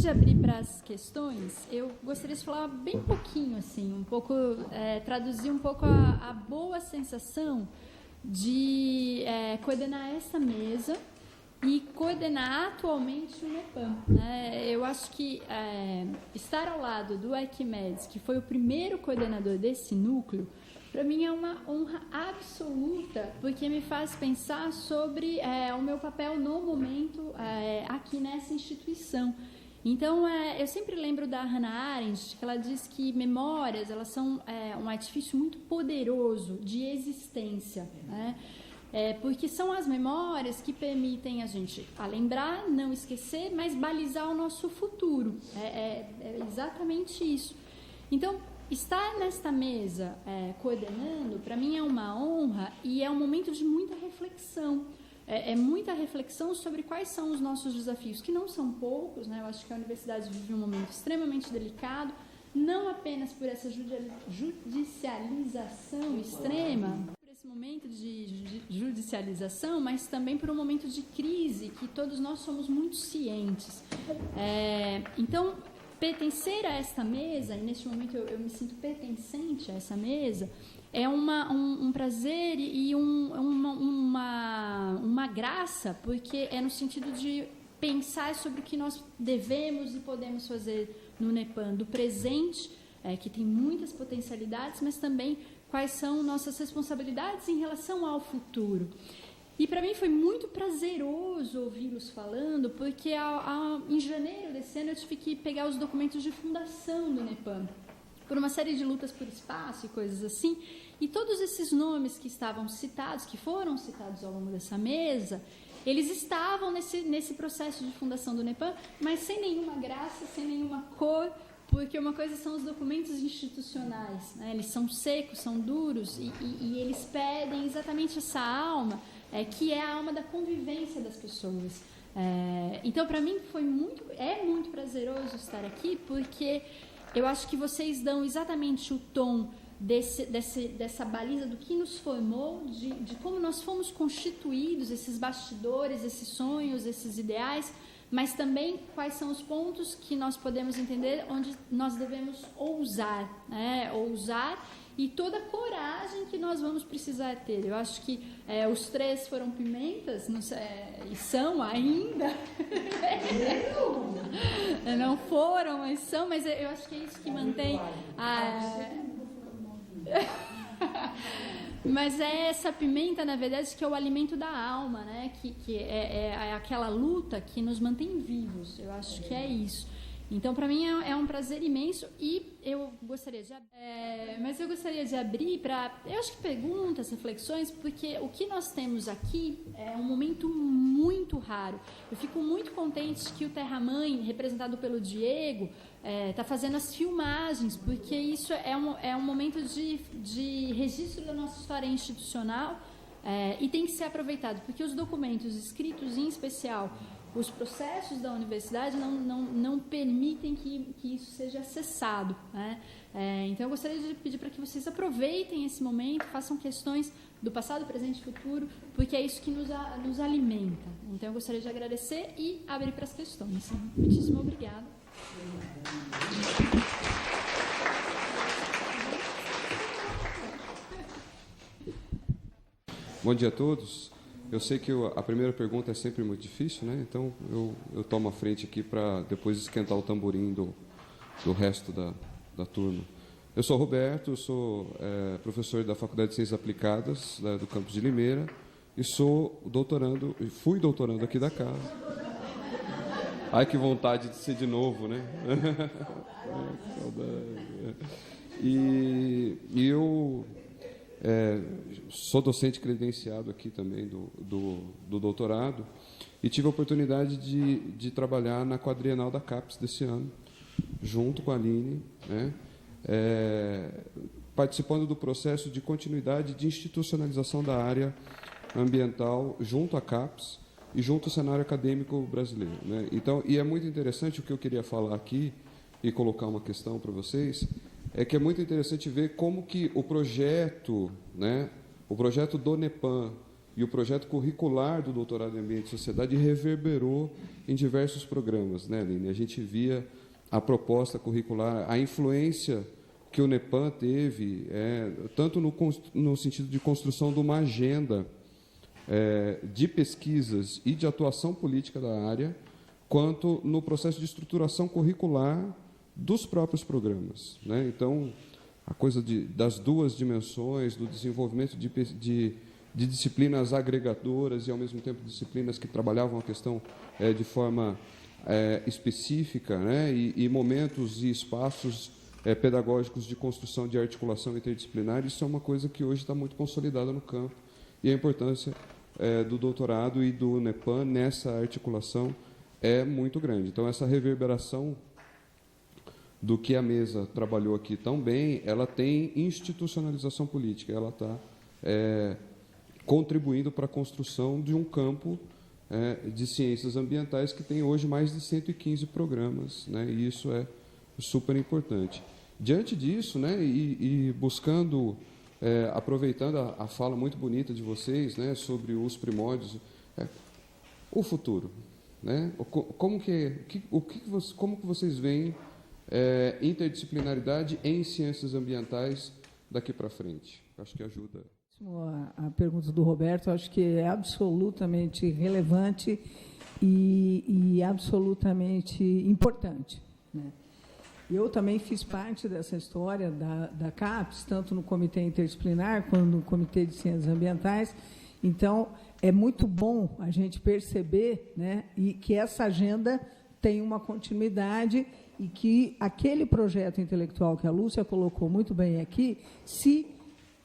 antes de abrir para as questões, eu gostaria de falar bem pouquinho, assim, um pouco, traduzir um pouco a boa sensação de coordenar essa mesa e coordenar atualmente o NEPAM, né? Eu acho que estar ao lado do Arquimedes, que foi o primeiro coordenador desse núcleo, para mim é uma honra absoluta, porque me faz pensar sobre o meu papel no momento aqui nessa instituição. Então, eu sempre lembro da Hannah Arendt, que ela diz que memórias, elas são um artifício muito poderoso de existência, né? Porque são as memórias que permitem a gente lembrar, não esquecer, mas balizar o nosso futuro. É exatamente isso. Então, estar nesta mesa coordenando, para mim é uma honra e é um momento de muita reflexão. Muita reflexão sobre quais são os nossos desafios, que não são poucos, né? Eu acho que a universidade vive um momento extremamente delicado, não apenas por essa judicialização extrema, por esse momento de judicialização, mas também por um momento de crise que todos nós somos muito cientes. Então, pertencer a esta mesa, e neste momento eu me sinto pertencente a essa mesa, é um prazer e uma graça, porque é no sentido de pensar sobre o que nós devemos e podemos fazer no NEPAM, do presente, que tem muitas potencialidades, mas também quais são nossas responsabilidades em relação ao futuro. E para mim foi muito prazeroso ouvi-los falando, porque em janeiro desse ano eu tive que pegar os documentos de fundação do NEPAM, por uma série de lutas por espaço e coisas assim, e todos esses nomes que estavam citados, que foram citados ao longo dessa mesa, eles estavam nesse processo de fundação do NEPAM, mas sem nenhuma graça, sem nenhuma cor, porque uma coisa são os documentos institucionais, né? Eles são secos, são duros, e eles pedem exatamente essa alma, que é a alma da convivência das pessoas. Então, para mim, é muito prazeroso estar aqui, porque eu acho que vocês dão exatamente o tom dessa baliza do que nos formou, de como nós fomos constituídos, esses bastidores, esses sonhos, esses ideais, mas também quais são os pontos que nós podemos entender onde nós devemos ousar, né? Ousar e toda a coragem que nós vamos precisar ter. Eu acho que os três foram pimentas, não sei, e são ainda. Não foram, mas são, mas eu acho que é isso que mantém Mas é essa pimenta, na verdade, que é o alimento da alma, né? Que é aquela luta que nos mantém vivos. Eu acho que é isso. Então, para mim, é um prazer imenso e eu gostaria de abrir para, eu acho que perguntas, reflexões, porque o que nós temos aqui é um momento muito raro. Eu fico muito contente que o Terra Mãe, representado pelo Diego, está fazendo as filmagens, porque isso é um momento de registro da nossa história institucional e tem que ser aproveitado, porque os documentos escritos, em especial os processos da universidade, não permitem que isso seja acessado, né? Então, eu gostaria de pedir para que vocês aproveitem esse momento, façam questões do passado, presente e futuro, porque é isso que nos alimenta. Então, eu gostaria de agradecer e abrir para as questões. Muitíssimo obrigada. Bom dia a todos. Eu sei que a primeira pergunta é sempre muito difícil, né? Então eu tomo a frente aqui para depois esquentar o tamborim do resto da turma. Eu sou Roberto, eu sou professor da Faculdade de Ciências Aplicadas do campus de Limeira e fui doutorando aqui da casa. Ai, que vontade de ser de novo, né? E eu sou docente credenciado aqui também do doutorado e tive a oportunidade de trabalhar na quadrienal da CAPES desse ano, junto com a Aline, né? Participando do processo de continuidade de institucionalização da área ambiental junto à CAPES e junto ao cenário acadêmico brasileiro, né? Então, e é muito interessante o que eu queria falar aqui e colocar uma questão para vocês, é que é muito interessante ver como que o projeto, né, o projeto do NEPAM E o projeto curricular do doutorado em Ambiente e Sociedade reverberou em diversos programas, né, Aline? A gente via a proposta curricular, a influência que o NEPAM teve, tanto no sentido de construção de uma agenda de pesquisas e de atuação política da área, quanto no processo de estruturação curricular dos próprios programas, né? Então, a coisa das duas dimensões, do desenvolvimento de disciplinas agregadoras e, ao mesmo tempo, disciplinas que trabalhavam a questão de forma específica, né? E momentos e espaços pedagógicos de construção de articulação interdisciplinar, isso é uma coisa que hoje está muito consolidada no campo, e a importância do doutorado e do NEPAM nessa articulação é muito grande. Então, essa reverberação do que a mesa trabalhou aqui tão bem, ela tem institucionalização política, ela está contribuindo para a construção de um campo de ciências ambientais que tem hoje mais de 115 programas, né? E isso é super importante. Diante disso, né, e buscando, aproveitando a fala muito bonita de vocês, né, sobre os primórdios, o futuro, né? Como que vocês veem interdisciplinaridade em ciências ambientais daqui para frente? Acho que ajuda. A pergunta do Roberto, acho que é absolutamente relevante e absolutamente importante, né? Eu também fiz parte dessa história da CAPES, tanto no Comitê Interdisciplinar quanto no Comitê de Ciências Ambientais. Então, é muito bom a gente perceber, né, e que essa agenda tem uma continuidade e que aquele projeto intelectual que a Lúcia colocou muito bem aqui se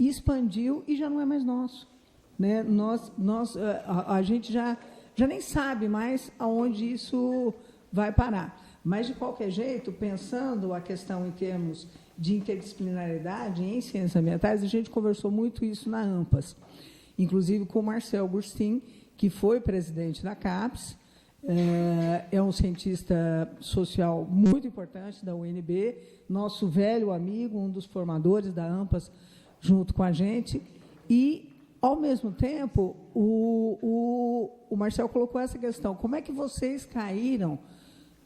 expandiu e já não é mais nosso, né? A gente já nem sabe mais aonde isso vai parar. Mas, de qualquer jeito, pensando a questão em termos de interdisciplinaridade em ciências ambientais, a gente conversou muito isso na AMPAS, inclusive com o Marcel Gurstin, que foi presidente da CAPES, é um cientista social muito importante da UNB, nosso velho amigo, um dos formadores da AMPAS, junto com a gente, e, ao mesmo tempo, o Marcel colocou essa questão: como é que vocês caíram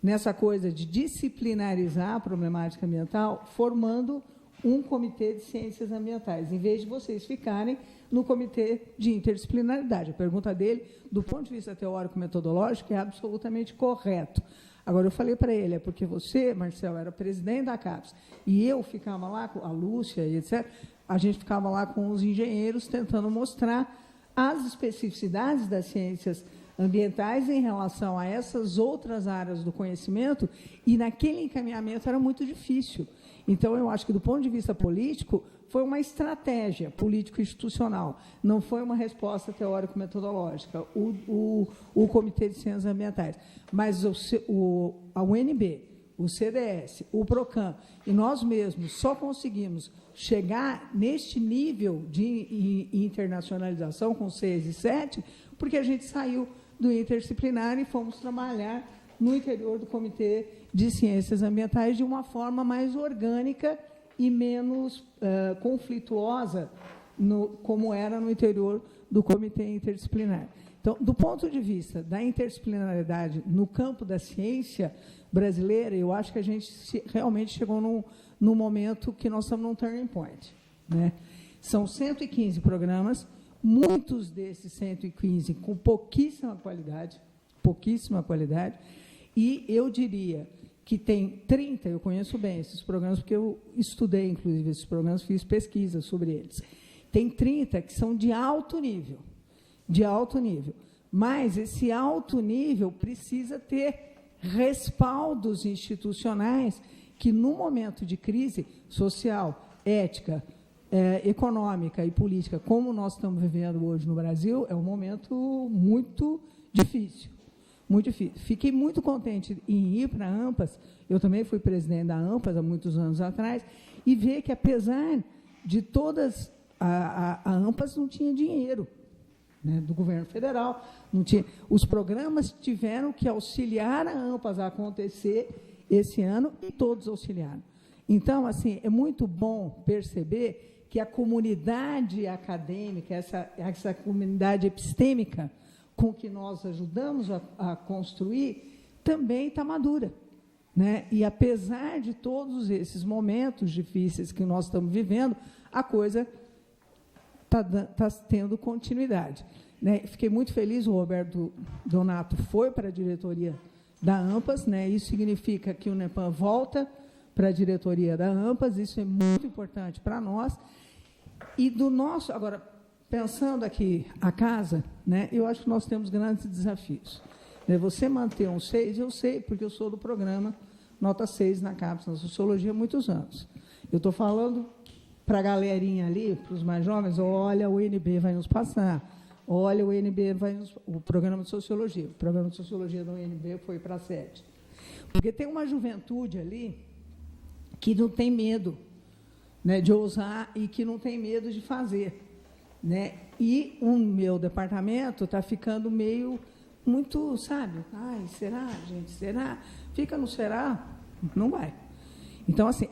nessa coisa de disciplinarizar a problemática ambiental, formando um comitê de ciências ambientais, em vez de vocês ficarem no comitê de interdisciplinaridade? A pergunta dele, do ponto de vista teórico-metodológico, é absolutamente correto. Agora, eu falei para ele, porque você, Marcel, era presidente da CAPES, e eu ficava lá, com a Lúcia e etc., a gente ficava lá com os engenheiros tentando mostrar as especificidades das ciências ambientais em relação a essas outras áreas do conhecimento, e naquele encaminhamento era muito difícil. Então, eu acho que, do ponto de vista político, foi uma estratégia político-institucional, não foi uma resposta teórico-metodológica, o Comitê de Ciências Ambientais. Mas a UNB, o CDS, o PROCAM e nós mesmos só conseguimos chegar neste nível de internacionalização com 6 e 7 porque a gente saiu do interdisciplinar e fomos trabalhar no interior do Comitê de Ciências Ambientais de uma forma mais orgânica e menos conflituosa, como era no interior do Comitê Interdisciplinar. Então, do ponto de vista da interdisciplinaridade no campo da ciência brasileira, eu acho que a gente realmente chegou num momento que nós estamos num turning point, né? São 115 programas, muitos desses 115 com pouquíssima qualidade, e eu diria que tem 30, eu conheço bem esses programas, porque eu estudei, inclusive, esses programas, fiz pesquisa sobre eles. Tem 30 que são de alto nível, mas esse alto nível precisa ter respaldos institucionais que, no momento de crise social, ética, econômica e política, como nós estamos vivendo hoje no Brasil, é um momento muito difícil. Muito difícil. Fiquei muito contente em ir para a AMPAS, eu também fui presidente da AMPAS há muitos anos atrás, e ver que, apesar de todas, a AMPAS não tinha dinheiro, né, do governo federal, não tinha. Os programas tiveram que auxiliar a AMPAS a acontecer esse ano, e todos auxiliaram. Então, assim, é muito bom perceber que a comunidade acadêmica, essa comunidade epistêmica com que nós ajudamos a construir, também está madura, né? E, apesar de todos esses momentos difíceis que nós estamos vivendo, a coisa está tendo continuidade, né? Fiquei muito feliz, o Roberto Donato foi para a diretoria da AMPAS, né? Isso significa que o NEPAM volta para a diretoria da AMPAS, isso é muito importante para nós. E do nosso, agora, pensando aqui a casa, né, eu acho que nós temos grandes desafios. Você manter um 6, eu sei, porque eu sou do programa Nota 6 na CAPES, na Sociologia, há muitos anos. Eu estou falando para a galerinha ali, para os mais jovens, olha, o UNB vai nos passar, olha, o UNB vai nos... O programa de Sociologia, o programa de Sociologia da UNB foi para 7. Porque tem uma juventude ali que não tem medo, né, de ousar e que não tem medo de fazer, né? E o meu departamento está ficando meio muito, sabe? Ai, será, gente? Será? Fica no será? Não vai. Então, assim,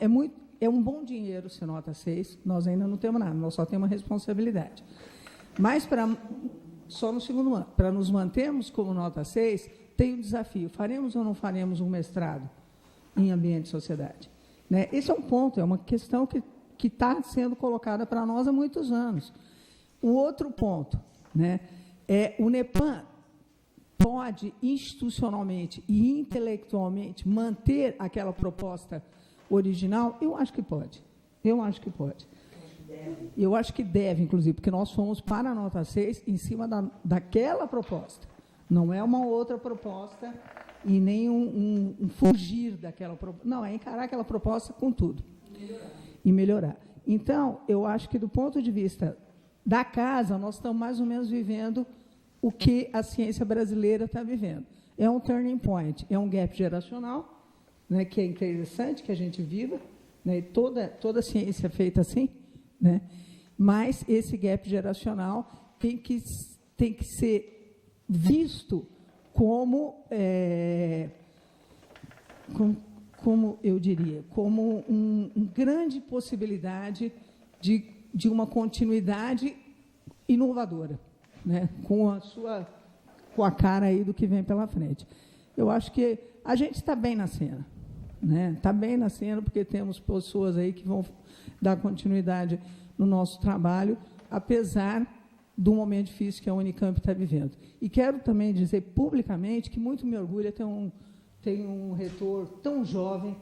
é um bom dinheiro ser nota 6, nós ainda não temos nada, nós só temos uma responsabilidade. Mas, só no segundo ano, para nos mantermos como nota 6, tem um desafio. Faremos ou não faremos um mestrado em ambiente e sociedade? Né? Esse é um ponto, é uma questão que está sendo colocada para nós há muitos anos. O outro ponto, né, é o NEPAM pode institucionalmente e intelectualmente manter aquela proposta original? Eu acho que pode. Eu acho que pode. Eu acho que deve, inclusive, porque nós fomos para a nota 6 em cima daquela proposta. Não é uma outra proposta e nem um fugir daquela proposta. Não, é encarar aquela proposta com tudo. E melhorar. Então, eu acho que, do ponto de vista da casa, nós estamos mais ou menos vivendo o que a ciência brasileira está vivendo. É um turning point, é um gap geracional, né, que é interessante que a gente viva, né, toda a ciência é feita assim, né, mas esse gap geracional tem que ser visto como eu diria, como uma grande possibilidade de uma continuidade inovadora, né, com a cara aí do que vem pela frente. Eu acho que a gente está bem na cena, né? Está bem na cena porque temos pessoas aí que vão dar continuidade no nosso trabalho, apesar do momento difícil que a Unicamp está vivendo. E quero também dizer publicamente que muito me orgulha ter um reitor tão jovem,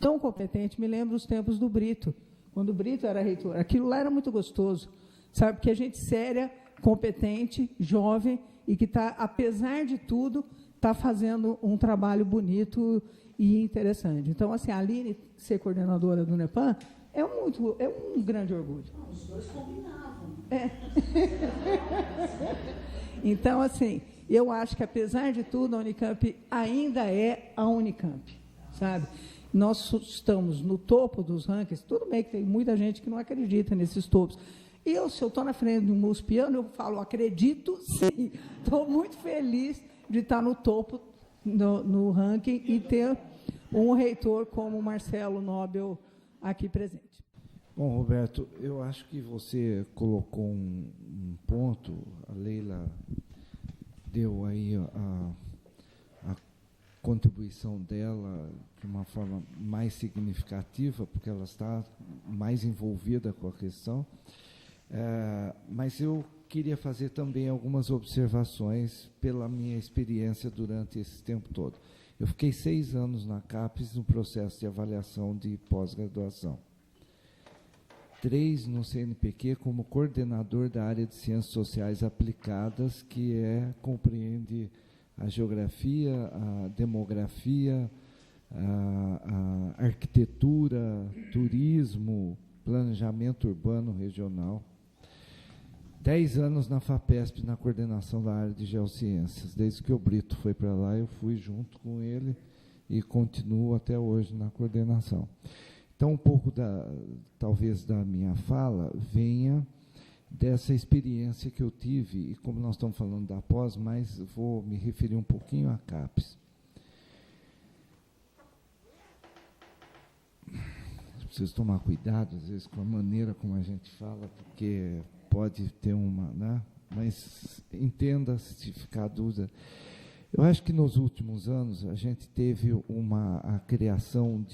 tão competente. Me lembro os tempos do Brito, quando o Brito era reitor. Aquilo lá era muito gostoso, sabe? Porque a gente séria, competente, jovem, e que está, apesar de tudo, está fazendo um trabalho bonito e interessante. Então, assim, a Aline ser coordenadora do NEPAM é um grande orgulho. Não, os dois combinavam. É. Então, assim, eu acho que, apesar de tudo, a Unicamp ainda é a Unicamp, sabe? Nós estamos no topo dos rankings. Tudo bem que tem muita gente que não acredita nesses topos. Se eu estou na frente de um muspiano, eu falo, acredito sim. Estou muito feliz de estar no topo no ranking e ter um reitor como o Marcelo Nobel aqui presente. Bom, Roberto, eu acho que você colocou um ponto, a Leila deu aí a contribuição dela de uma forma mais significativa, porque ela está mais envolvida com a questão. Mas eu queria fazer também algumas observações pela minha experiência durante esse tempo todo. Eu fiquei 6 anos na CAPES no processo de avaliação de pós-graduação. 3 no CNPq como coordenador da área de Ciências Sociais Aplicadas, que compreende a geografia, a demografia, a arquitetura, turismo, planejamento urbano regional. 10 anos na FAPESP, na coordenação da área de geociências. Desde que o Brito foi para lá, eu fui junto com ele e continuo até hoje na coordenação. Então, um pouco, talvez, da minha fala venha dessa experiência que eu tive, e como nós estamos falando da pós, mas vou me referir um pouquinho à CAPES. preciso tomar cuidado, às vezes, com a maneira como a gente fala, porque pode ter uma, né? Mas entenda se ficar dúvida. Eu acho que nos últimos anos a gente teve a criação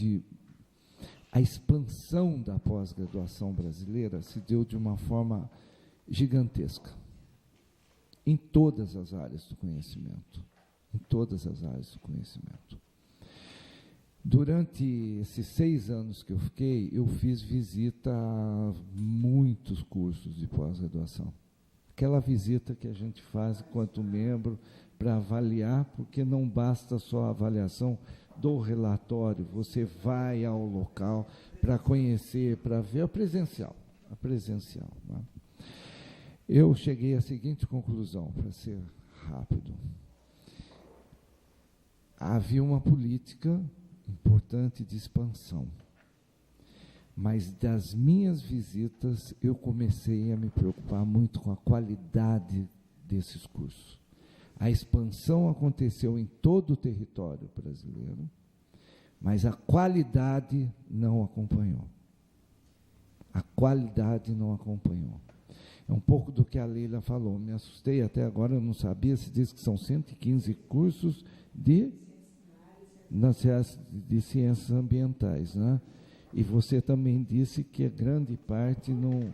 a expansão da pós-graduação brasileira se deu de uma forma gigantesca, em todas as áreas do conhecimento, em todas as áreas do conhecimento. Durante esses 6 anos que eu fiquei, eu fiz visita a muitos cursos de pós-graduação. Aquela visita que a gente faz enquanto membro para avaliar, porque não basta só a avaliação do relatório, você vai ao local para conhecer, para ver a presencial. Né? Eu cheguei à seguinte conclusão, para ser rápido. Havia uma política importante de expansão, mas das minhas visitas eu comecei a me preocupar muito com a qualidade desses cursos. A expansão aconteceu em todo o território brasileiro, mas a qualidade não acompanhou. A qualidade não acompanhou. É um pouco do que a Leila falou. Me assustei até agora, eu não sabia, se diz que são 115 cursos de ciências ambientais, né? E você também disse que a grande parte não.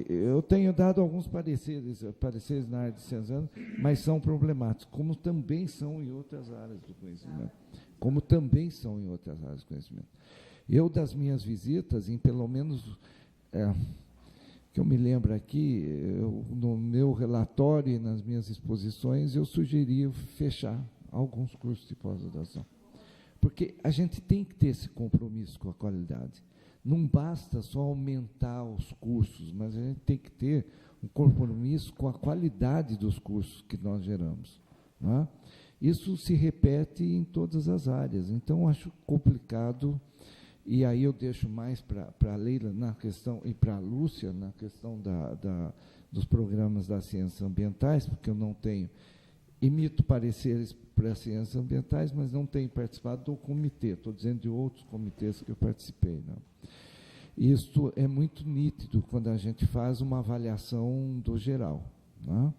Eu tenho dado alguns pareceres na área de ciências, mas são problemáticos, como também são em outras áreas do conhecimento. Eu, das minhas visitas, em pelo menos, que eu me lembro aqui, no meu relatório e nas minhas exposições, eu sugeri fechar alguns cursos de pós-graduação. Porque a gente tem que ter esse compromisso com a qualidade. Não basta só aumentar os cursos, mas a gente tem que ter um compromisso com a qualidade dos cursos que nós geramos. Não é? Isso se repete em todas as áreas. Então, acho complicado, e aí eu deixo mais para a Leila na questão, e para a Lúcia, na questão dos programas das ciências ambientais, porque eu não tenho, emito pareceres para as ciências ambientais, mas não tenho participado do comitê, estou dizendo de outros comitês que eu participei. Não? Isso é muito nítido quando a gente faz uma avaliação do geral. Não?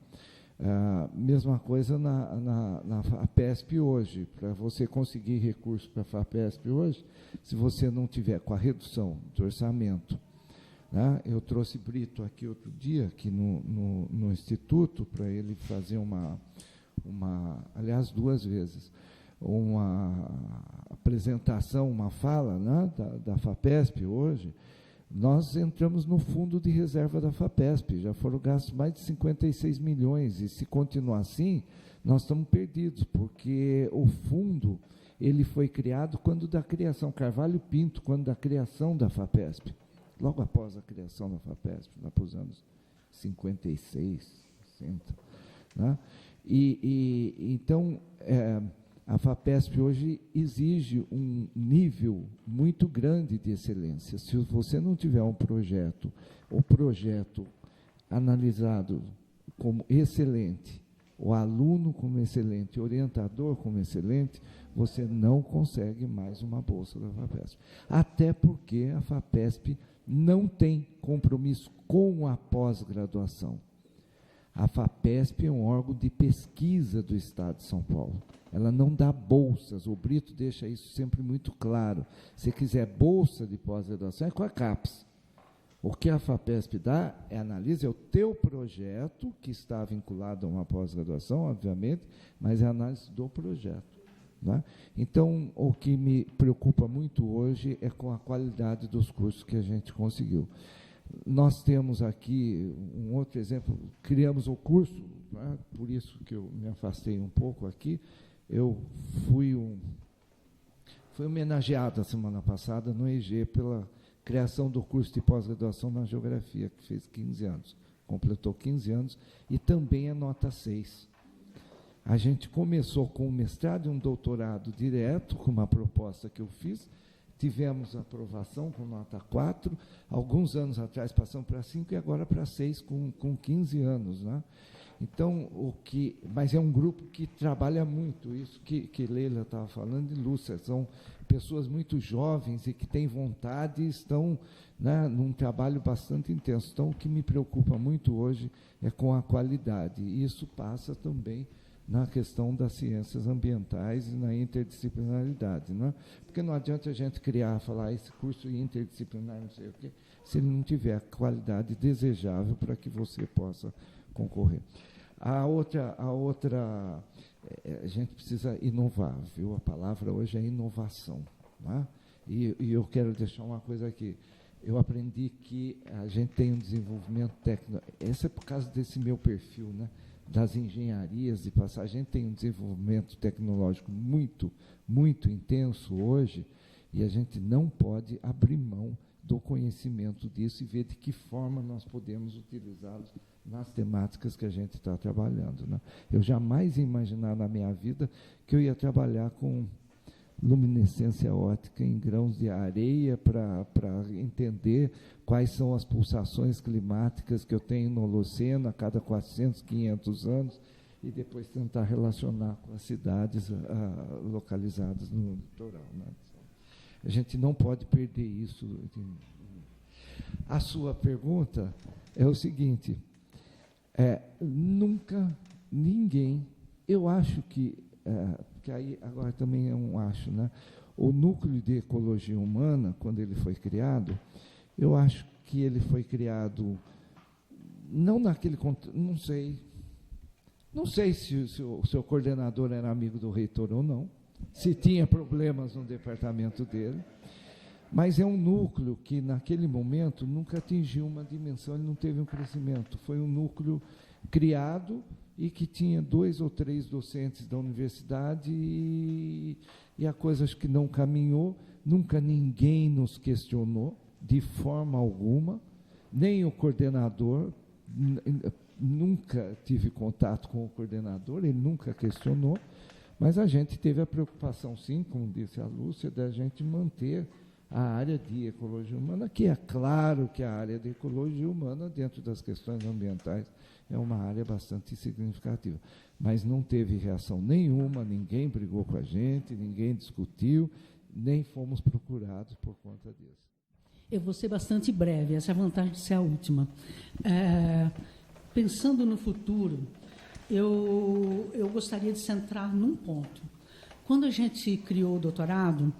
Mesma coisa na FAPESP hoje. Para você conseguir recurso para a FAPESP hoje, se você não tiver com a redução do orçamento, né? Eu trouxe Brito aqui outro dia, aqui no Instituto, para ele fazer aliás, 2 vezes, uma apresentação, uma fala, né, da FAPESP hoje. Nós entramos no fundo de reserva da FAPESP, já foram gastos mais de 56 milhões, e se continuar assim, nós estamos perdidos, porque o fundo ele foi criado quando da criação, Carvalho Pinto, quando da criação da FAPESP, logo após a criação da FAPESP, lá para os anos 56, 60, né? Então, a FAPESP hoje exige um nível muito grande de excelência. Se você não tiver o projeto analisado como excelente, o aluno como excelente, o orientador como excelente, você não consegue mais uma bolsa da FAPESP. Até porque a FAPESP não tem compromisso com a pós-graduação. A FAPESP é um órgão de pesquisa do Estado de São Paulo. Ela não dá bolsas. O Brito deixa isso sempre muito claro. Se quiser bolsa de pós-graduação, é com a CAPES. O que a FAPESP dá, analisa o teu projeto, que está vinculado a uma pós-graduação, obviamente, mas é a análise do projeto. Né? Então, o que me preocupa muito hoje é com a qualidade dos cursos que a gente conseguiu. Nós temos aqui um outro exemplo, criamos o curso, né, por isso que eu me afastei um pouco aqui. Eu fui homenageado a semana passada no EG pela criação do curso de pós-graduação na Geografia, que fez 15 anos, completou 15 anos, e também é nota 6. A gente começou com um mestrado e um doutorado direto, com uma proposta que eu fiz, tivemos aprovação com nota 4, alguns anos atrás passamos para 5 e agora para 6 com 15 anos. Né? Então, mas é um grupo que trabalha muito, isso que Leila estava falando, e Lúcia, são pessoas muito jovens e que têm vontade e estão, né, num trabalho bastante intenso. Então, o que me preocupa muito hoje é com a qualidade, e isso passa também na questão das ciências ambientais e na interdisciplinaridade, né? Porque não adianta a gente falar esse curso interdisciplinar, não sei o quê, se ele não tiver a qualidade desejável para que você possa concorrer. A outra, a gente precisa inovar, viu? A palavra hoje é inovação, né? E eu quero deixar uma coisa aqui. Eu aprendi que a gente tem um desenvolvimento técnico. Esse é por causa desse meu perfil, né? Das engenharias de passagem. A gente tem um desenvolvimento tecnológico muito, muito intenso hoje, e a gente não pode abrir mão do conhecimento disso e ver de que forma nós podemos utilizá-los nas temáticas que a gente está trabalhando, né? Eu jamais ia imaginar na minha vida que eu ia trabalhar com luminescência óptica em grãos de areia para entender quais são as pulsações climáticas que eu tenho no Holoceno a cada 400, 500 anos, e depois tentar relacionar com as cidades localizadas no litoral, né? A gente não pode perder isso. A sua pergunta é o seguinte: nunca ninguém, eu acho que aí agora também é um acho, né? O núcleo de ecologia humana, quando ele foi criado, eu acho que ele foi criado não naquele, não sei se o seu coordenador era amigo do reitor ou não, se tinha problemas no departamento dele, mas é um núcleo que, naquele momento, nunca atingiu uma dimensão, ele não teve um crescimento. Foi um núcleo criado e que tinha 2 ou 3 docentes da universidade, e a coisa acho que não caminhou, nunca ninguém nos questionou, de forma alguma, nem o coordenador, nunca tive contato com o coordenador, ele nunca questionou, mas a gente teve a preocupação, sim, como disse a Lúcia, da gente manter a área de ecologia humana, que é claro que a área de ecologia humana, dentro das questões ambientais, é uma área bastante significativa. Mas não teve reação nenhuma, ninguém brigou com a gente, ninguém discutiu, nem fomos procurados por conta disso. Eu vou ser bastante breve, essa é a vantagem de ser a última. Pensando no futuro, eu gostaria de centrar num ponto. Quando a gente criou o doutorado,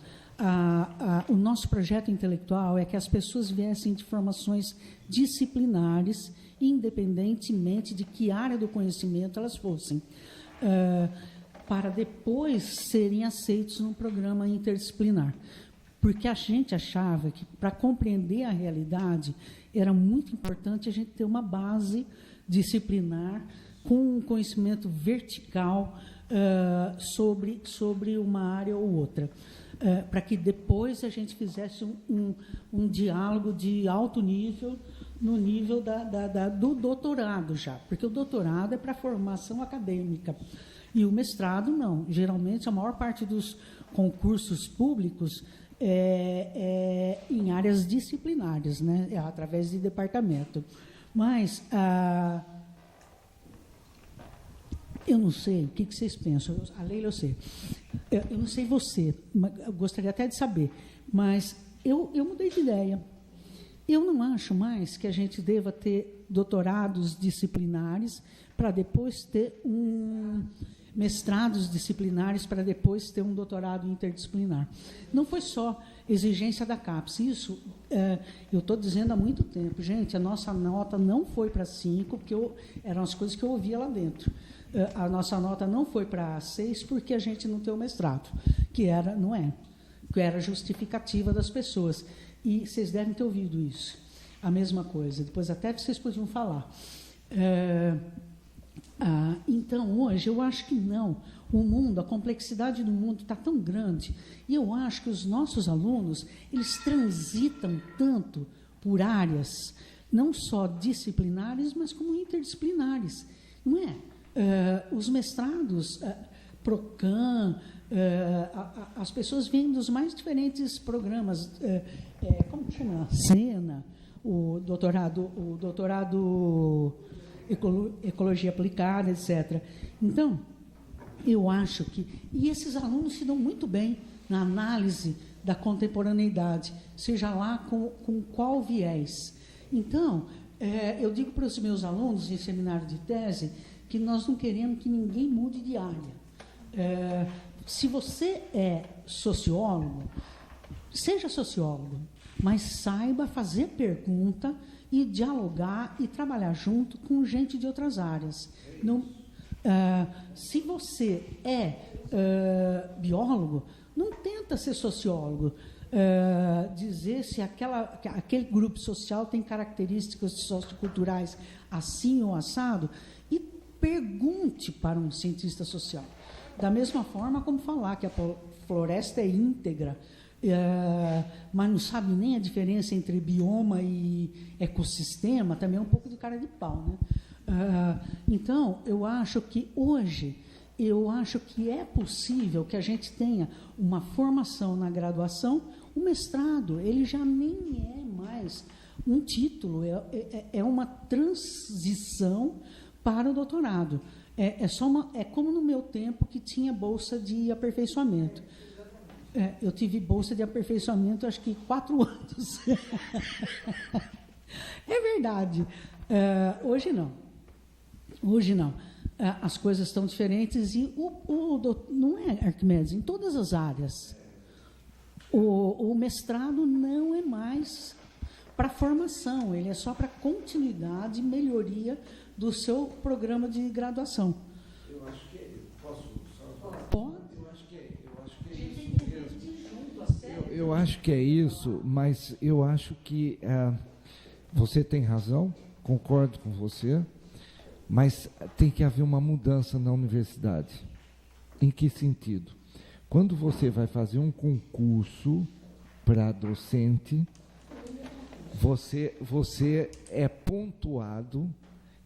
o nosso projeto intelectual é que as pessoas viessem de formações disciplinares, independentemente de que área do conhecimento elas fossem, para depois serem aceitos num programa interdisciplinar. Porque a gente achava que, para compreender a realidade, era muito importante a gente ter uma base disciplinar com um conhecimento vertical sobre uma área ou outra, para que depois a gente fizesse um diálogo de alto nível, no nível do doutorado já, porque o doutorado é para formação acadêmica, e o mestrado não. Geralmente, a maior parte dos concursos públicos em áreas disciplinares, né? Através de departamento. Mas eu não sei o que vocês pensam. A Leila, eu sei. Eu não sei você, mas eu gostaria até de saber. Mas eu mudei de ideia. Eu não acho mais que a gente deva ter doutorados disciplinares para depois ter mestrados disciplinares para depois ter um doutorado interdisciplinar. Não foi só exigência da CAPES. Isso eu estou dizendo há muito tempo. Gente, a nossa nota não foi para 5, porque eram as coisas que eu ouvia lá dentro. A nossa nota não foi para 6 porque a gente não tem o mestrado, que era justificativa das pessoas. E vocês devem ter ouvido isso, a mesma coisa. Depois até vocês podiam falar. Então, hoje, eu acho que não. O mundo, a complexidade do mundo está tão grande, e eu acho que os nossos alunos, eles transitam tanto por áreas, não só disciplinares, mas como interdisciplinares. Não é? Os mestrados, PROCAN, as pessoas vêm dos mais diferentes programas, como chama? SENA, o doutorado ecologia aplicada, etc. Então, eu acho que... E esses alunos se dão muito bem na análise da contemporaneidade, seja lá com qual viés. Então, eu digo para os meus alunos em seminário de tese que nós não queremos que ninguém mude de área. Se você é sociólogo, seja sociólogo, mas saiba fazer pergunta e dialogar e trabalhar junto com gente de outras áreas. Não, se você é biólogo, não tenta ser sociólogo, dizer se aquele grupo social tem características socioculturais assim ou assado, e pergunte para um cientista social. Da mesma forma como falar que a floresta é íntegra, mas não sabe nem a diferença entre bioma e ecossistema, também é um pouco de cara de pau, né? Então, eu acho que hoje, é possível que a gente tenha uma formação na graduação. O mestrado, ele já nem é mais um título, é uma transição para o doutorado. É como no meu tempo que tinha bolsa de aperfeiçoamento. Eu tive bolsa de aperfeiçoamento, acho que 4 anos. É verdade. Hoje não. Hoje não. As coisas estão diferentes e não é, Arquimedes, em todas as áreas. O mestrado não é mais para formação, ele é só para continuidade e melhoria do seu programa de graduação. Eu acho que posso só falar? Pode? Eu acho que é isso, mas eu acho que você tem razão, concordo com você, mas tem que haver uma mudança na universidade. Em que sentido? Quando você vai fazer um concurso para docente, você é pontuado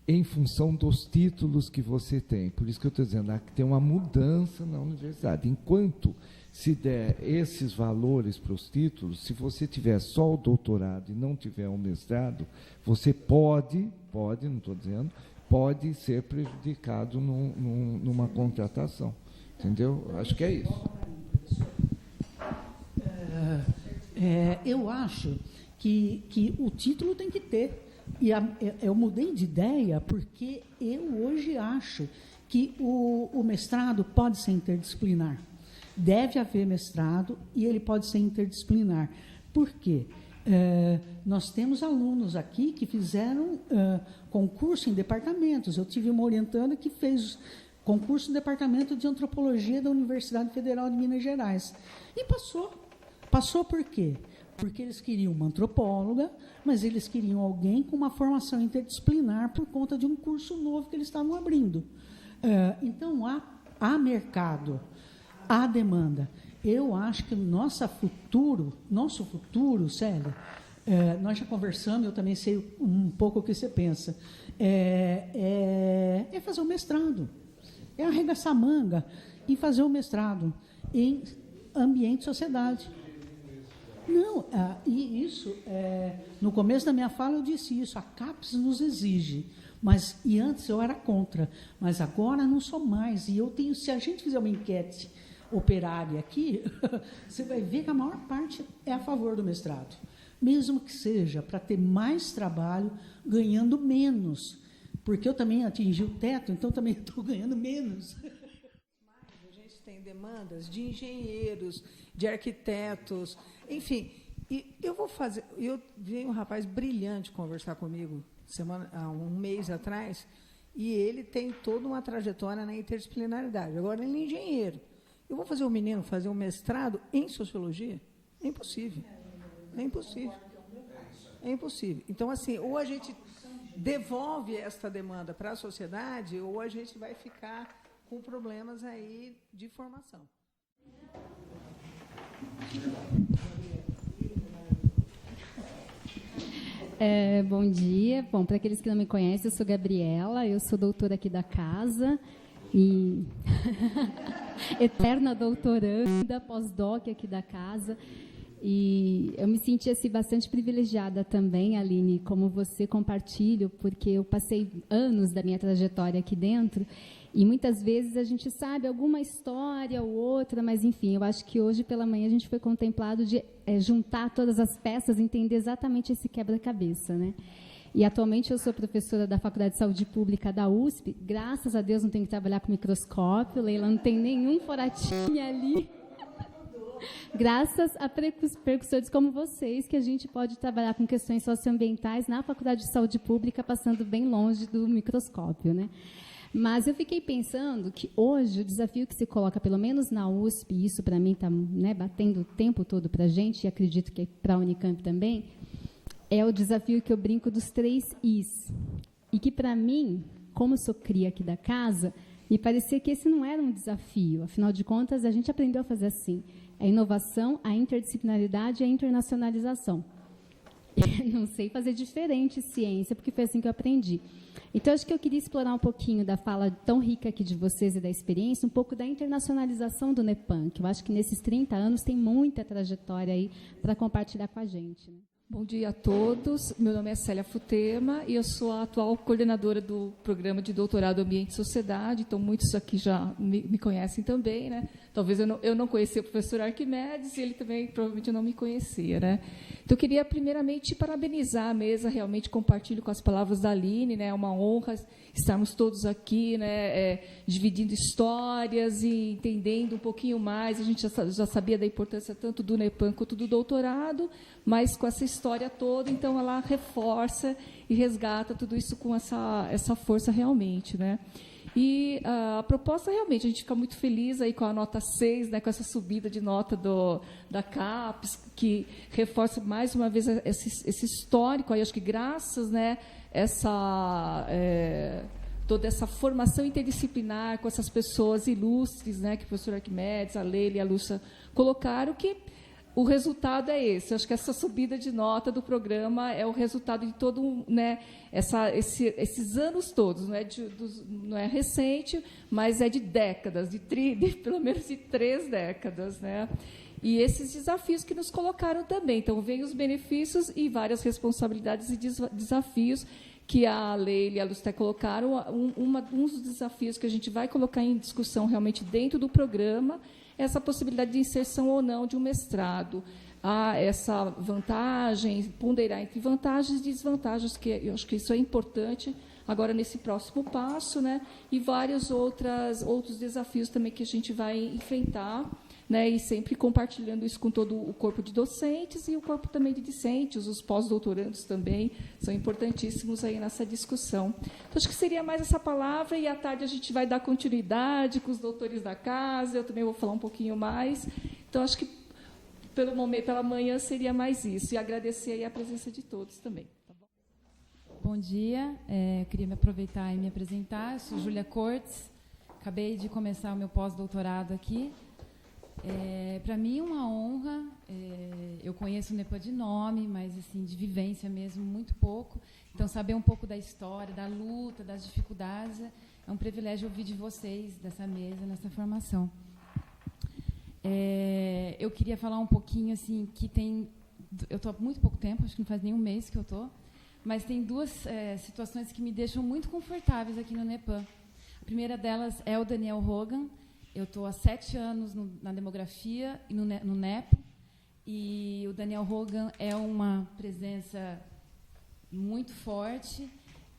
em função dos títulos que você tem. Por isso que eu estou dizendo, que tem uma mudança na universidade. Enquanto se der esses valores para os títulos, se você tiver só o doutorado e não tiver o mestrado, você pode, não estou dizendo, pode ser prejudicado numa contratação. Entendeu? Acho que é isso. Eu acho que o título tem que ter. E eu mudei de ideia porque eu hoje acho que o mestrado pode ser interdisciplinar. Deve haver mestrado e ele pode ser interdisciplinar. Por quê? Nós temos alunos aqui que fizeram concurso em departamentos. Eu tive uma orientanda que fez concurso no Departamento de Antropologia da Universidade Federal de Minas Gerais. E passou. Passou por quê? Porque eles queriam uma antropóloga, mas eles queriam alguém com uma formação interdisciplinar por conta de um curso novo que eles estavam abrindo. Então, há mercado, há demanda. Eu acho que nosso futuro, Célia, nós já conversamos, eu também sei um pouco o que você pensa, é fazer um mestrado, é arregaçar a manga e fazer um mestrado em ambiente e sociedade. Não, e isso, no começo da minha fala eu disse isso, a CAPES nos exige, e antes eu era contra, mas agora não sou mais, e eu tenho, se a gente fizer uma enquete operária aqui, você vai ver que a maior parte é a favor do mestrado, mesmo que seja para ter mais trabalho, ganhando menos, porque eu também atingi o teto, então também estou ganhando menos. A gente tem demandas de engenheiros, de arquitetos, enfim. E eu vi um rapaz brilhante conversar comigo há um mês atrás, e ele tem toda uma trajetória na interdisciplinaridade. Agora, ele é engenheiro. Eu vou fazer o menino fazer um mestrado em sociologia? É impossível. É impossível. É impossível. Então, assim, ou a gente devolve esta demanda para a sociedade, ou a gente vai ficar com problemas aí de formação. Bom dia. Bom, para aqueles que não me conhecem, eu sou Gabriela, eu sou doutora aqui da casa e eterna doutoranda, pós-doc aqui da casa. E eu me senti assim, bastante privilegiada também, Aline, como você, compartilho, porque eu passei anos da minha trajetória aqui dentro e muitas vezes a gente sabe alguma história ou outra, mas, enfim, eu acho que hoje pela manhã a gente foi contemplado de juntar todas as peças e entender exatamente esse quebra-cabeça, né? E, atualmente, eu sou professora da Faculdade de Saúde Pública da USP. Graças a Deus, não tenho que trabalhar com microscópio. Leila não tem nenhum foratinho ali. Graças a percussores como vocês, que a gente pode trabalhar com questões socioambientais na Faculdade de Saúde Pública, passando bem longe do microscópio, né? Mas eu fiquei pensando que hoje o desafio que se coloca, pelo menos na USP, e isso para mim está, né, batendo o tempo todo para a gente, e acredito que para a Unicamp também, é o desafio que eu brinco dos 3 Is. E que, para mim, como sou cria aqui da casa, me parecia que esse não era um desafio. Afinal de contas, a gente aprendeu a fazer assim. A inovação, a interdisciplinaridade e a internacionalização. Eu não sei fazer diferente ciência, porque foi assim que eu aprendi. Então, acho que eu queria explorar um pouquinho da fala tão rica aqui de vocês e da experiência, um pouco da internacionalização do NEPAM, que eu acho que nesses 30 anos tem muita trajetória aí para compartilhar com a gente, né? Bom dia a todos. Meu nome é Célia Futema e eu sou a atual coordenadora do programa de doutorado Ambiente e Sociedade. Então, muitos aqui já me conhecem também, né? Talvez eu não conhecia o professor Arquimedes e ele também provavelmente não me conhecia, né? Então, eu queria primeiramente parabenizar a mesa. Realmente compartilho com as palavras da Aline, né? É uma honra estarmos todos aqui, né? Dividindo histórias e entendendo um pouquinho mais. A gente já sabia da importância tanto do NEPAM quanto do doutorado, mas com essa história toda, então ela reforça e resgata tudo isso com essa força realmente, né? E a proposta, realmente, a gente fica muito feliz aí com a nota 6, né, com essa subida de nota da CAPES, que reforça mais uma vez esse histórico, aí, acho que graças, né, toda essa formação interdisciplinar com essas pessoas ilustres, né, que o professor Arquimedes, a Leila e a Lúcia colocaram, que o resultado é esse. Acho que essa subida de nota do programa é o resultado de todo, né, esses anos todos. Não é recente, mas é de décadas, pelo menos de 3 décadas. Né? E esses desafios que nos colocaram também. Então, vem os benefícios e várias responsabilidades e desafios que a Leila e a Lúcia colocaram. Um dos desafios que a gente vai colocar em discussão realmente dentro do programa, essa possibilidade de inserção ou não de um mestrado. Há essa vantagem, ponderar entre vantagens e desvantagens, que eu acho que isso é importante agora nesse próximo passo, né? E vários outros desafios também que a gente vai enfrentar, né? E sempre compartilhando isso com todo o corpo de docentes e o corpo também de discentes, os pós-doutorandos também são importantíssimos aí nessa discussão. Então, acho que seria mais essa palavra, e à tarde a gente vai dar continuidade com os doutores da casa, eu também vou falar um pouquinho mais. Então, acho que pela manhã seria mais isso, e agradecer aí a presença de todos também. Tá bom? Bom dia, eu queria me aproveitar e me apresentar. Eu sou Júlia Cortes, acabei de começar o meu pós-doutorado aqui. Para mim é uma honra. Eu conheço o NEPAM de nome, mas assim, de vivência mesmo, muito pouco. Então, saber um pouco da história, da luta, das dificuldades, é um privilégio ouvir de vocês, dessa mesa, nessa formação. Eu queria falar um pouquinho, assim, que tem... Eu estou há muito pouco tempo, acho que não faz nem um mês que eu estou, mas tem 2 situações que me deixam muito confortáveis aqui no NEPAM. A primeira delas é o Daniel Hogan. Eu estou há 7 anos na demografia e no NEP, e o Daniel Hogan é uma presença muito forte,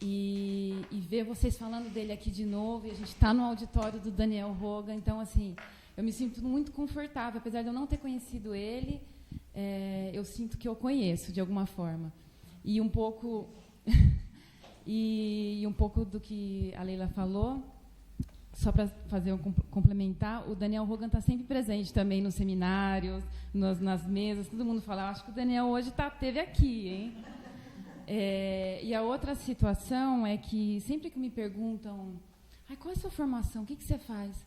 e ver vocês falando dele aqui de novo, e a gente está no auditório do Daniel Hogan, então, assim, eu me sinto muito confortável, apesar de eu não ter conhecido ele, eu sinto que eu conheço, de alguma forma. E um pouco, e um pouco do que a Leila falou, só para fazer complementar, o Daniel Hogan está sempre presente também nos seminários, nas mesas, todo mundo fala, acho que o Daniel hoje teve aqui, hein? E a outra situação é que sempre que me perguntam, qual é a sua formação, o que você faz?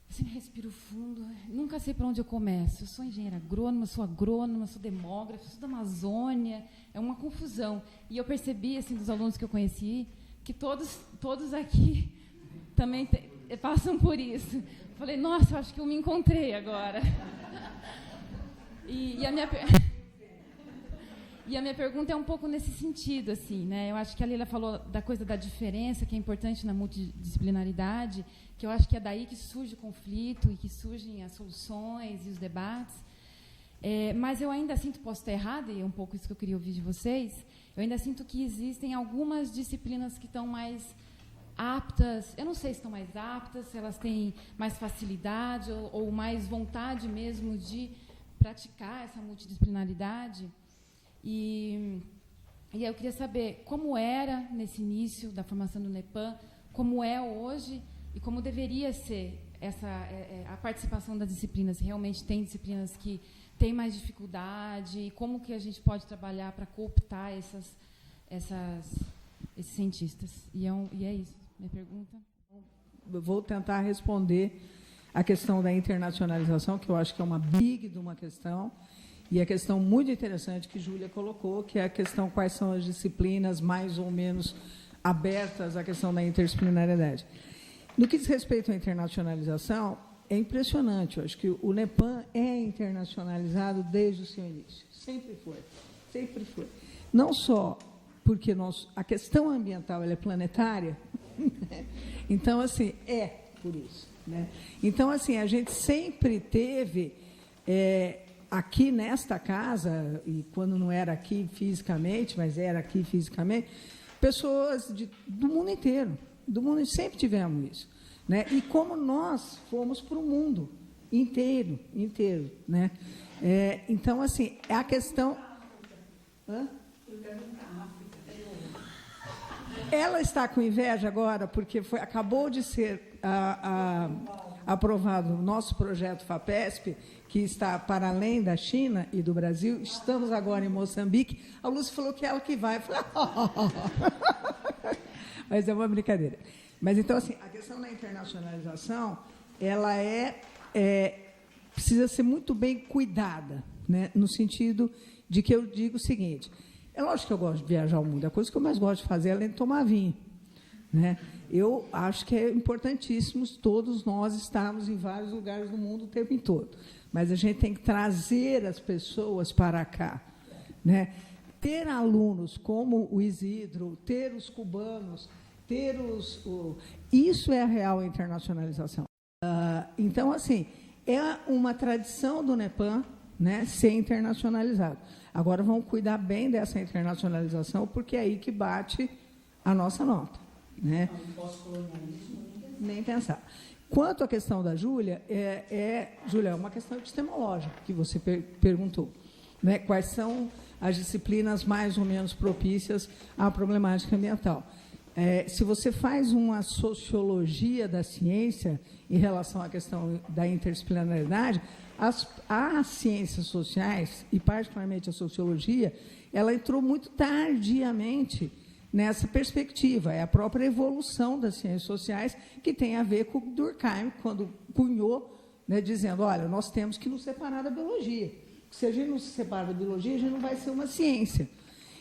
Eu sempre respiro fundo, nunca sei para onde eu começo. Eu sou engenheira agrônoma, sou demógrafa, sou da Amazônia, é uma confusão. E eu percebi, assim, dos alunos que eu conheci, que todos aqui também passam por isso. Falei, nossa, eu acho que eu me encontrei agora. E a minha pergunta é um pouco nesse sentido, assim, né? Eu acho que a Leila falou da coisa da diferença, que é importante na multidisciplinaridade, que eu acho que é daí que surge o conflito e que surgem as soluções e os debates. Mas eu ainda sinto, posso estar errada, e é um pouco isso que eu queria ouvir de vocês, eu ainda sinto que existem algumas disciplinas que estão mais aptas, eu não sei se estão mais aptas, se elas têm mais facilidade ou mais vontade mesmo de praticar essa multidisciplinaridade. E aí eu queria saber como era nesse início da formação do NEPAM, como é hoje e como deveria ser a participação das disciplinas. Realmente tem disciplinas que têm mais dificuldade e como que a gente pode trabalhar para cooptar esses cientistas. E é isso, minha pergunta. Eu vou tentar responder a questão da internacionalização, que eu acho que é uma big de uma questão, e a questão muito interessante que Júlia colocou, que é a questão quais são as disciplinas mais ou menos abertas à questão da interdisciplinariedade. No que diz respeito à internacionalização, é impressionante. Eu acho que o NEPAM é internacionalizado desde o seu início. Sempre foi. Sempre foi. Não só porque a questão ambiental ela é planetária, então, assim, é por isso. Né? Então, assim, a gente sempre teve, aqui nesta casa, e quando não era aqui fisicamente, mas era aqui fisicamente, pessoas do mundo inteiro. Do mundo, sempre tivemos isso. Né? E como nós fomos para o mundo inteiro. Né? Então, assim, é a questão... Hã? Ela está com inveja agora, porque acabou de ser aprovado o nosso projeto FAPESP, que está para além da China e do Brasil. Estamos agora em Moçambique. A Lúcia falou que é ela que vai. Mas é uma brincadeira. Mas, então, assim, a questão da internacionalização, ela precisa ser muito bem cuidada, né? No sentido de que eu digo o seguinte: é lógico que eu gosto de viajar ao mundo, a coisa que eu mais gosto de fazer é além de tomar vinho. Né? Eu acho que é importantíssimo todos nós estarmos em vários lugares do mundo o tempo todo. Mas a gente tem que trazer as pessoas para cá. Né? Ter alunos como o Isidro, ter os cubanos, ter isso é a real internacionalização. Então, assim, é uma tradição do NEPAM, né, ser internacionalizado. Agora, vamos cuidar bem dessa internacionalização, porque é aí que bate a nossa nota. Né? Não posso colonialismo nem pensar. Quanto à questão da Júlia, Júlia, é uma questão epistemológica que você perguntou. Né? Quais são as disciplinas mais ou menos propícias à problemática ambiental? Se você faz uma sociologia da ciência em relação à questão da interdisciplinaridade, as ciências sociais, e particularmente a sociologia, ela entrou muito tardiamente nessa perspectiva. É a própria evolução das ciências sociais que tem a ver com o Durkheim, quando cunhou, né, dizendo, olha, nós temos que nos separar da biologia. Se a gente não se separa da biologia, a gente não vai ser uma ciência.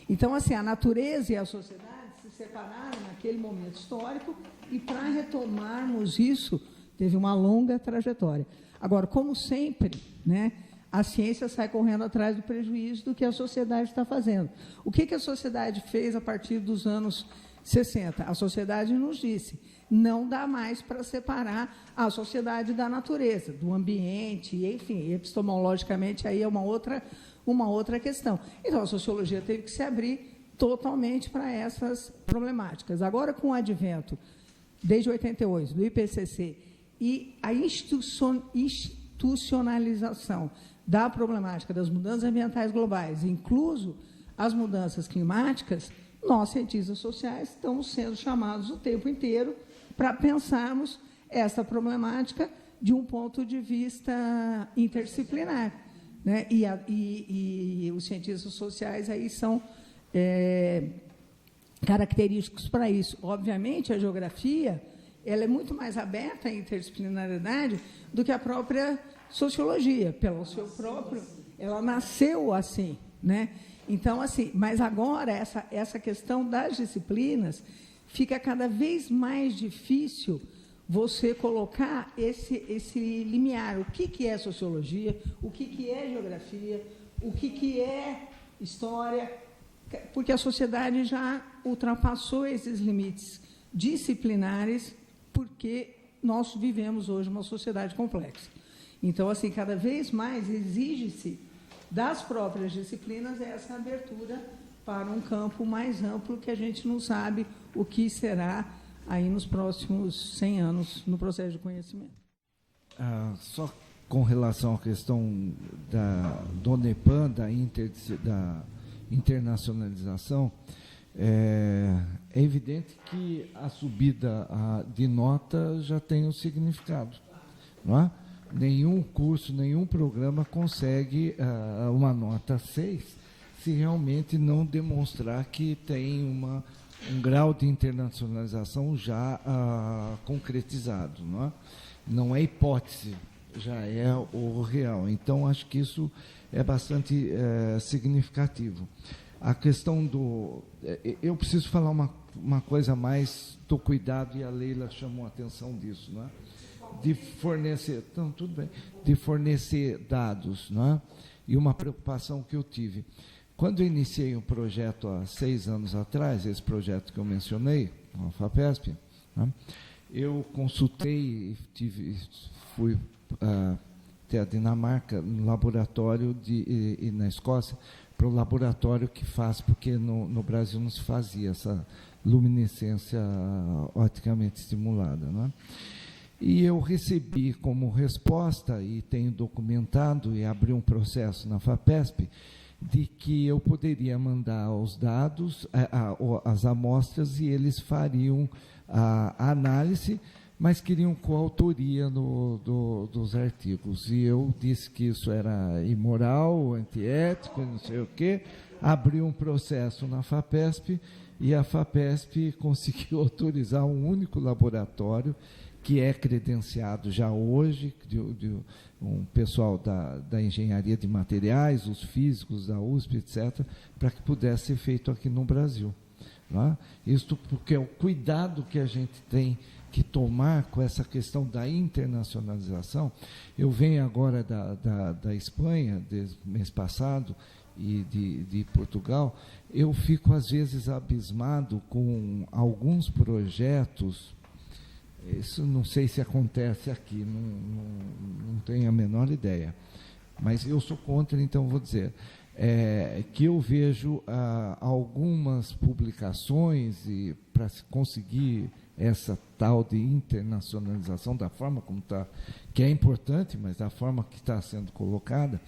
Então, assim, a natureza e a sociedade se separaram naquele momento histórico e, para retomarmos isso, teve uma longa trajetória. Agora, como sempre, né, a ciência sai correndo atrás do prejuízo do que a sociedade está fazendo. O que a sociedade fez a partir dos anos 60? A sociedade nos disse, não dá mais para separar a sociedade da natureza, do ambiente, enfim, epistemologicamente, aí é uma outra questão. Então, a sociologia teve que se abrir totalmente para essas problemáticas. Agora, com o advento, desde 88, do IPCC, e a institucionalização da problemática das mudanças ambientais globais, incluso as mudanças climáticas, nós, cientistas sociais, estamos sendo chamados o tempo inteiro para pensarmos essa problemática de um ponto de vista interdisciplinar. Né? E os cientistas sociais aí são característicos para isso. Obviamente, a geografia ela é muito mais aberta à interdisciplinariedade do que a própria sociologia, pelo seu próprio... Ela nasceu assim, né? Então, assim, mas agora essa questão das disciplinas fica cada vez mais difícil você colocar esse limiar, o que é sociologia, o que é geografia, o que é história, porque a sociedade já ultrapassou esses limites disciplinares, porque nós vivemos hoje uma sociedade complexa. Então, assim, cada vez mais exige-se das próprias disciplinas essa abertura para um campo mais amplo que a gente não sabe o que será aí nos próximos 100 anos no processo de conhecimento. Só com relação à questão do NEPAN, da internacionalização, é evidente que a subida de nota já tem um significado, não é? Nenhum curso, nenhum programa consegue uma nota 6 se realmente não demonstrar que tem um grau de internacionalização já concretizado. Não é hipótese, já é o real. Então, acho que isso é bastante significativo. A questão do... Eu preciso falar uma coisa a mais do cuidado, e a Leila chamou a atenção disso, não é? De fornecer, então, tudo bem, de fornecer dados, não é? E uma preocupação que eu tive. Quando eu iniciei um projeto há 6 anos atrás, esse projeto que eu mencionei, a FAPESP, né? Eu consultei, fui até a Dinamarca, no laboratório e na Escócia, para o laboratório que faz, porque no Brasil não se fazia essa luminescência oticamente estimulada, não é? E eu recebi como resposta, e tenho documentado, e abri um processo na FAPESP, de que eu poderia mandar os dados, as amostras, e eles fariam a análise, mas queriam coautoria dos artigos. E eu disse que isso era imoral, antiético, não sei o quê. Abri um processo na FAPESP, e a FAPESP conseguiu autorizar um único laboratório, que é credenciado já hoje, de um pessoal da engenharia de materiais, os físicos da USP, etc., para que pudesse ser feito aqui no Brasil. Não é? Isso porque é o cuidado que a gente tem que tomar com essa questão da internacionalização. Eu venho agora da Espanha, desde o mês passado, e de Portugal. Eu fico, às vezes, abismado com alguns projetos. Isso não sei se acontece aqui, não tenho a menor ideia. Mas eu sou contra, então vou dizer, que eu vejo algumas publicações, e para se conseguir essa tal de internacionalização da forma como está, que é importante, mas da forma que está sendo colocada,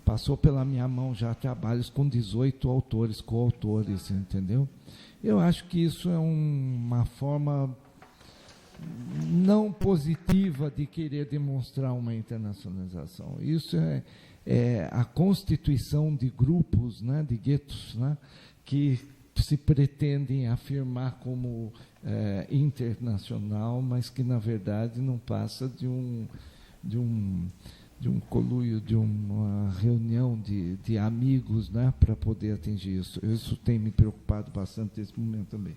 passou pela minha mão já trabalhos com 18 autores, coautores, entendeu? Eu acho que isso é uma forma não positiva de querer demonstrar uma internacionalização. Isso é a constituição de grupos, né, de guetos, né, que se pretendem afirmar como internacional, mas que, na verdade, não passa de um conluio, de uma reunião de amigos, né, para poder atingir isso. Isso tem me preocupado bastante nesse momento também.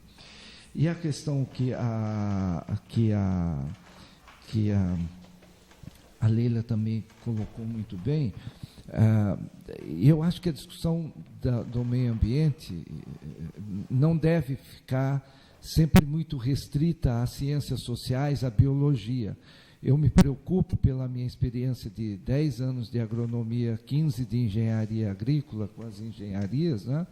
E a questão que a Leila também colocou muito bem, eu acho que a discussão do meio ambiente não deve ficar sempre muito restrita às ciências sociais, à biologia. Eu me preocupo, pela minha experiência de 10 anos de agronomia, 15 de engenharia agrícola, com as engenharias, né,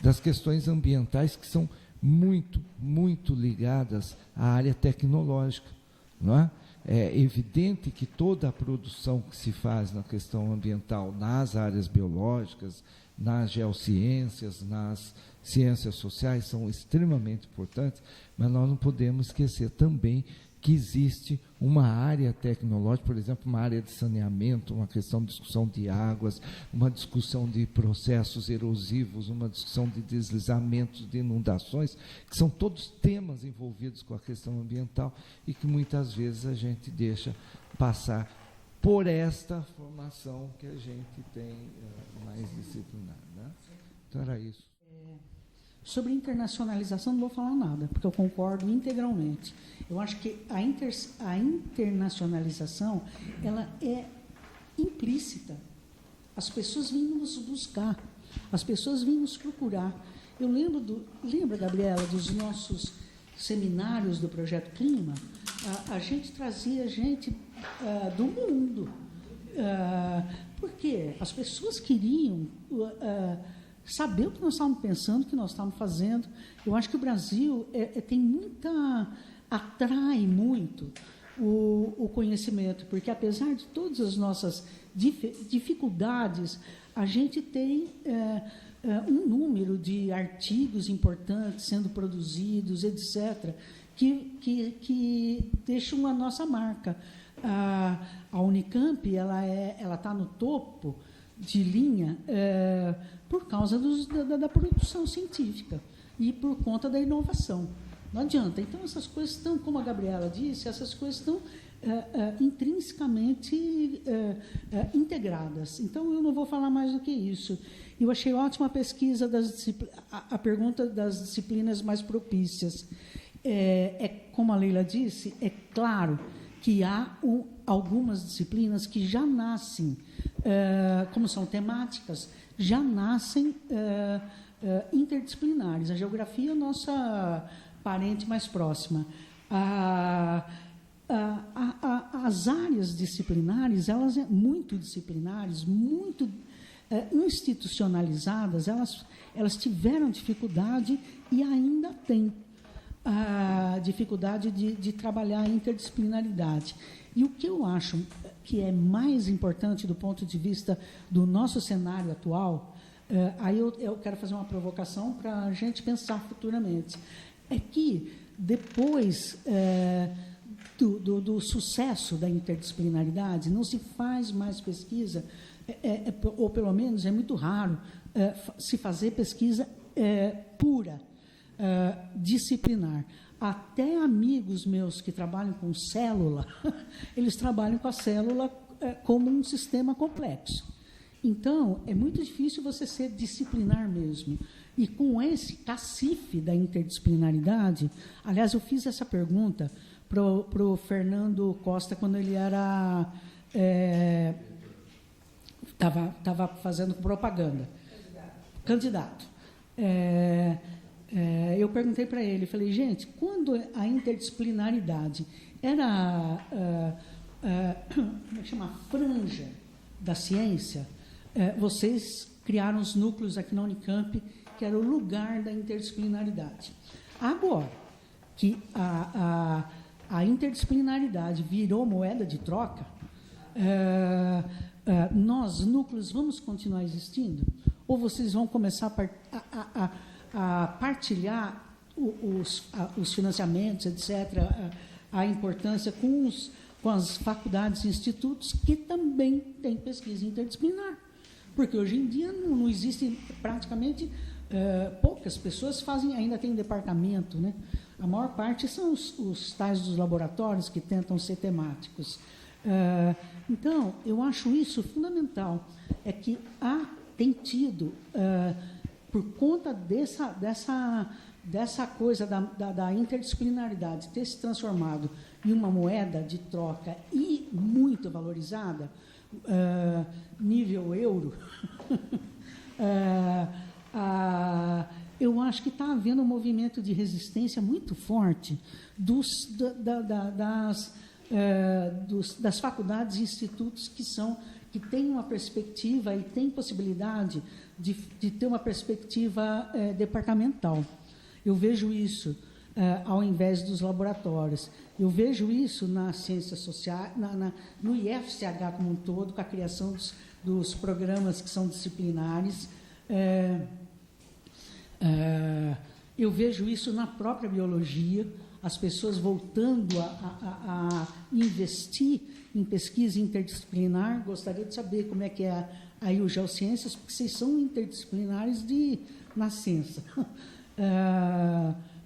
das questões ambientais que são muito, muito ligadas à área tecnológica, não é? É evidente que toda a produção que se faz na questão ambiental, nas áreas biológicas, nas geociências, nas ciências sociais, são extremamente importantes, mas nós não podemos esquecer também que existe uma área tecnológica, por exemplo, uma área de saneamento, uma questão de discussão de águas, uma discussão de processos erosivos, uma discussão de deslizamentos, de inundações, que são todos temas envolvidos com a questão ambiental e que muitas vezes a gente deixa passar por esta formação que a gente tem mais disciplinar, né? Então, era isso. Sobre internacionalização não vou falar nada, porque eu concordo integralmente. Eu acho que a internacionalização ela é implícita. As pessoas vêm nos buscar, as pessoas vêm nos procurar. Eu lembra, Gabriela, dos nossos seminários do Projeto Clima? A gente trazia gente do mundo. Por quê? As pessoas queriam saber o que nós estávamos pensando, o que nós estávamos fazendo. Eu acho que o Brasil atrai muito o conhecimento, porque, apesar de todas as nossas dificuldades, a gente tem um número de artigos importantes sendo produzidos, etc., que deixam a nossa marca. A Unicamp ela está no topo de linha por causa da produção científica e por conta da inovação. Não adianta. Então, essas coisas estão, como a Gabriela disse, essas coisas estão intrinsecamente integradas. Então, eu não vou falar mais do que isso. Eu achei ótima a pesquisa, a pergunta das disciplinas mais propícias. Como a Leila disse, é claro que há algumas disciplinas que já nascem, como são temáticas, já nascem interdisciplinares. A geografia é a nossa parente mais próxima. As áreas disciplinares, elas são muito disciplinares, muito institucionalizadas, elas tiveram dificuldade e ainda têm a dificuldade de trabalhar a interdisciplinaridade. E o que eu acho que é mais importante do ponto de vista do nosso cenário atual, aí eu quero fazer uma provocação para a gente pensar futuramente, é que depois do sucesso da interdisciplinaridade, não se faz mais pesquisa, ou pelo menos é muito raro se fazer pesquisa pura, disciplinar. Até amigos meus que trabalham com célula, eles trabalham com a célula como um sistema complexo. Então, é muito difícil você ser disciplinar mesmo. E com esse cacife da interdisciplinaridade, aliás, eu fiz essa pergunta para o Fernando Costa quando ele era estava fazendo propaganda. Candidato. Eu perguntei para ele, falei, gente, quando a interdisciplinaridade era como é que chama? A franja da ciência, vocês criaram os núcleos aqui na Unicamp, que era o lugar da interdisciplinaridade. Agora que a interdisciplinaridade virou moeda de troca, nós, núcleos, vamos continuar existindo? Ou vocês vão começar a partilhar os financiamentos, etc., a importância com as faculdades e institutos que também têm pesquisa interdisciplinar? Porque hoje em dia não existe praticamente... poucas pessoas ainda tem departamento, né? A maior parte são os tais dos laboratórios que tentam ser temáticos. Então, eu acho isso fundamental, é que tem tido, por conta dessa coisa da interdisciplinaridade ter se transformado em uma moeda de troca e muito valorizada, nível euro, eu acho que está havendo um movimento de resistência muito forte das faculdades e institutos que têm uma perspectiva e têm possibilidade de ter uma perspectiva departamental. Eu vejo isso ao invés dos laboratórios. Eu vejo isso na ciência social, no IFCH como um todo, com a criação dos programas que são disciplinares. Eu vejo isso na própria biologia, as pessoas voltando a investir em pesquisa interdisciplinar. Gostaria de saber como é que é aí o Geociências, porque vocês são interdisciplinares de nascença.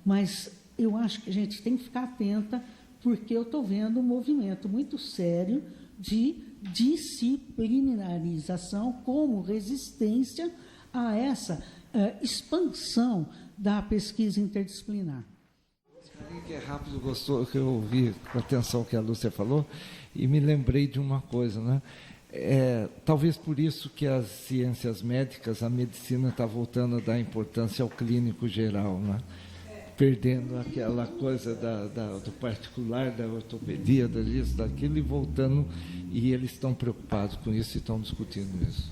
Mas eu acho que a gente tem que ficar atenta, porque eu estou vendo um movimento muito sério de disciplinarização como resistência a essa expansão da pesquisa interdisciplinar. Que é rápido, gostou, que eu ouvi com atenção o que a Lúcia falou, e me lembrei de uma coisa, né? Talvez por isso que as ciências médicas, a medicina está voltando a dar importância ao clínico geral, né? Perdendo aquela coisa do particular, da ortopedia, disso, daquilo, e voltando, e eles estão preocupados com isso e estão discutindo isso.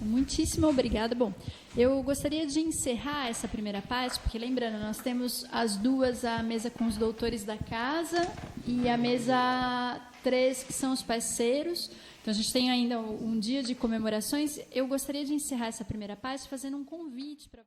Muitíssimo obrigada. Bom, eu gostaria de encerrar essa primeira parte, porque, lembrando, nós temos as duas, a mesa com os doutores da casa e a mesa 3, que são os parceiros. Então, a gente tem ainda um dia de comemorações. Eu gostaria de encerrar essa primeira parte fazendo um convite para...